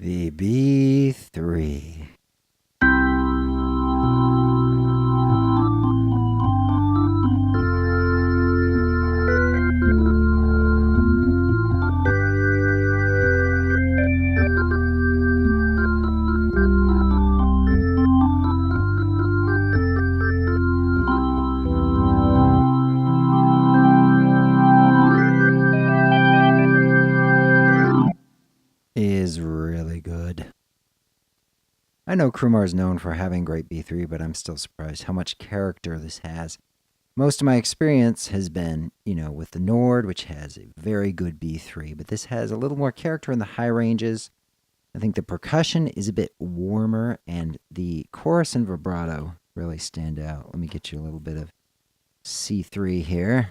The B3. Is really good. I know Krumar is known for having great B3, but I'm still surprised how much character this has. Most of my experience has been, with the Nord, which has a very good B3, but this has a little more character in the high ranges. I think the percussion is a bit warmer, and the chorus and vibrato really stand out. Let me get you a little bit of C3 here.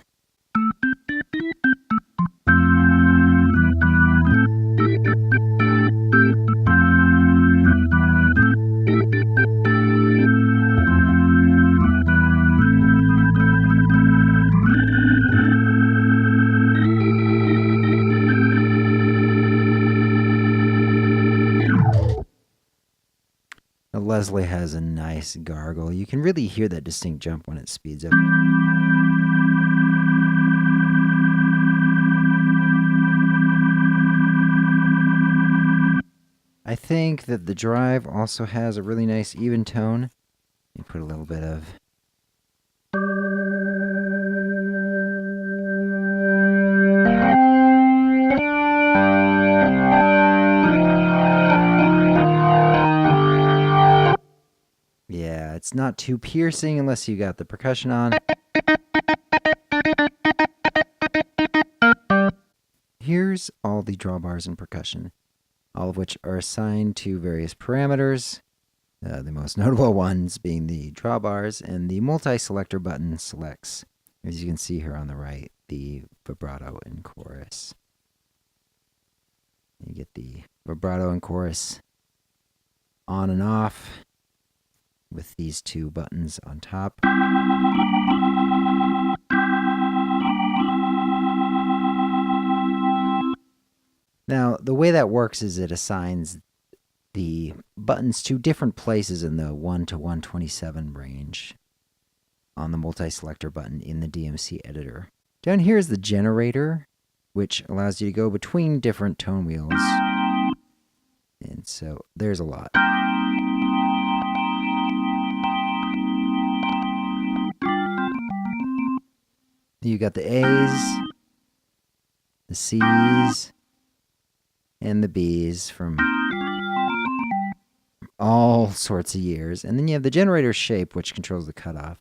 Leslie has a nice gargle. You can really hear that distinct jump when it speeds up. I think that the drive also has a really nice even tone. You put a little bit of... Yeah, it's not too piercing unless you got the percussion on. Here's all the drawbars and percussion, all of which are assigned to various parameters. The most notable ones being the drawbars, and the multi-selector button selects, as you can see here on the right, the vibrato and chorus. You get the vibrato and chorus on and off with these two buttons on top. Now, the way that works is it assigns the buttons to different places in the 1 to 127 range on the multi-selector button in the DMC editor. Down here is the generator, which allows you to go between different tone wheels. And so there's a lot. You got the A's, the C's, and the B's from all sorts of years. And then you have the generator shape, which controls the cutoff.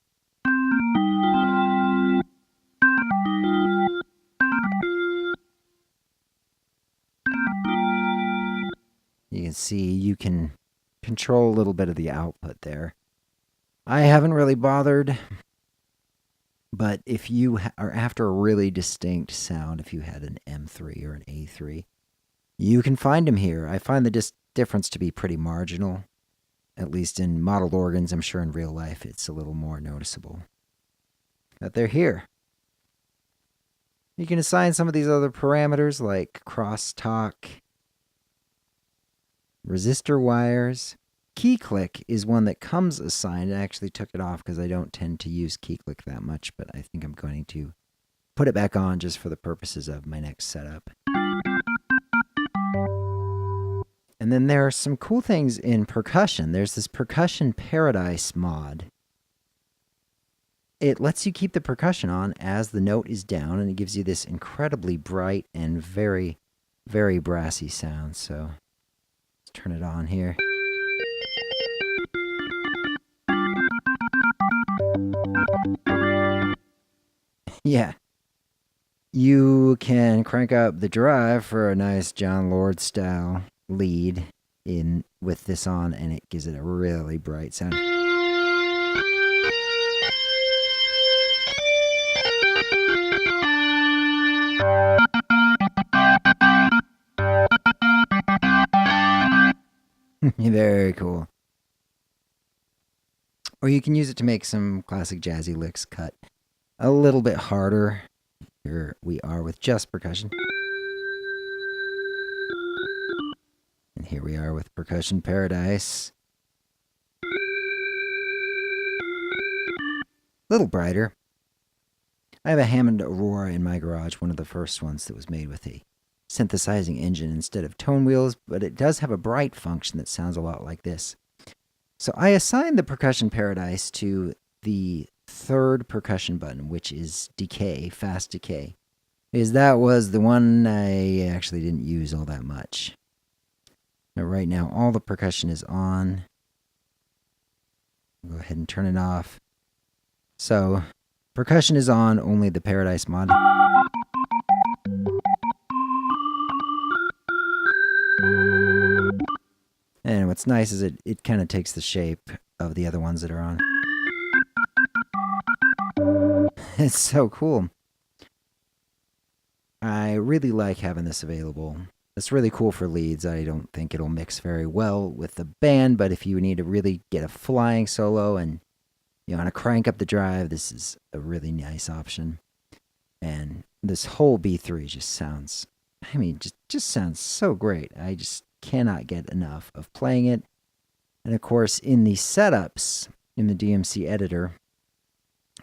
You can see you can control a little bit of the output there. I haven't really bothered, but if you are after a really distinct sound, if you had an M3 or an A3, you can find them here. I find the difference to be pretty marginal. At least in modeled organs, I'm sure in real life it's a little more noticeable. But they're here. You can assign some of these other parameters like crosstalk, resistor wires. Key click is one that comes assigned. I actually took it off because I don't tend to use key click that much, but I think I'm going to put it back on just for the purposes of my next setup. And then there are some cool things in percussion. There's this Percussion Paradise mod. It lets you keep the percussion on as the note is down, and it gives you this incredibly bright and very, very brassy sound. So let's turn it on here. Yeah. You can crank up the drive for a nice John Lord style lead in with this on, and it gives it a really bright sound. Very cool. Or you can use it to make some classic jazzy licks cut a little bit harder. Here we are with just percussion. And Here we are with Percussion Paradise. Little brighter. I have a Hammond Aurora in my garage, one of the first ones that was made with a synthesizing engine instead of tone wheels, but it does have a bright function that sounds a lot like this. So I assigned the Percussion Paradise to the third percussion button, which is decay, fast decay, because that was the one I actually didn't use all that much. Now, right now, all the percussion is on. Go ahead and turn it off. So, percussion is on, only the Paradise mod. And what's nice is it kind of takes the shape of the other ones that are on. It's so cool. I really like having this available. It's really cool for leads. I don't think it'll mix very well with the band, but if you need to really get a flying solo and you want to crank up the drive, this is a really nice option. And this whole B3 just sounds, I mean, just sounds so great. I just cannot get enough of playing it. And of course, in the setups in the DMC editor,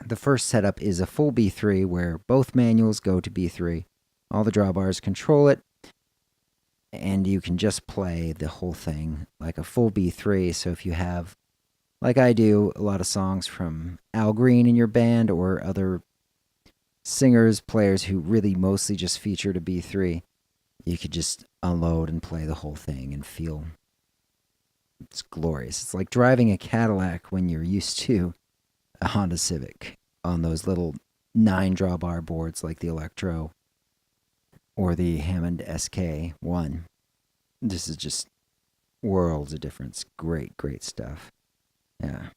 the first setup is a full B3 where both manuals go to B3. All the drawbars control it, and you can just play the whole thing like a full B3. So if you have, like I do, a lot of songs from Al Green in your band or other singers, players who really mostly just featured a B3, you could just unload and play the whole thing and feel it's glorious. It's like driving a Cadillac when you're used to a Honda Civic on those little 9 drawbar boards like the Electro or the Hammond SK1. This is just worlds of difference. Great, great stuff. Yeah.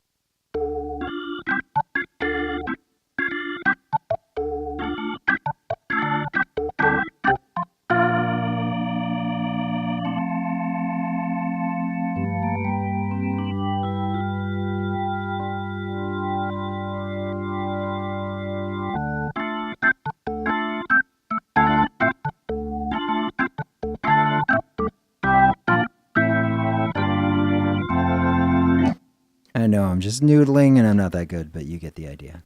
I know I'm just noodling and I'm not that good, but you get the idea.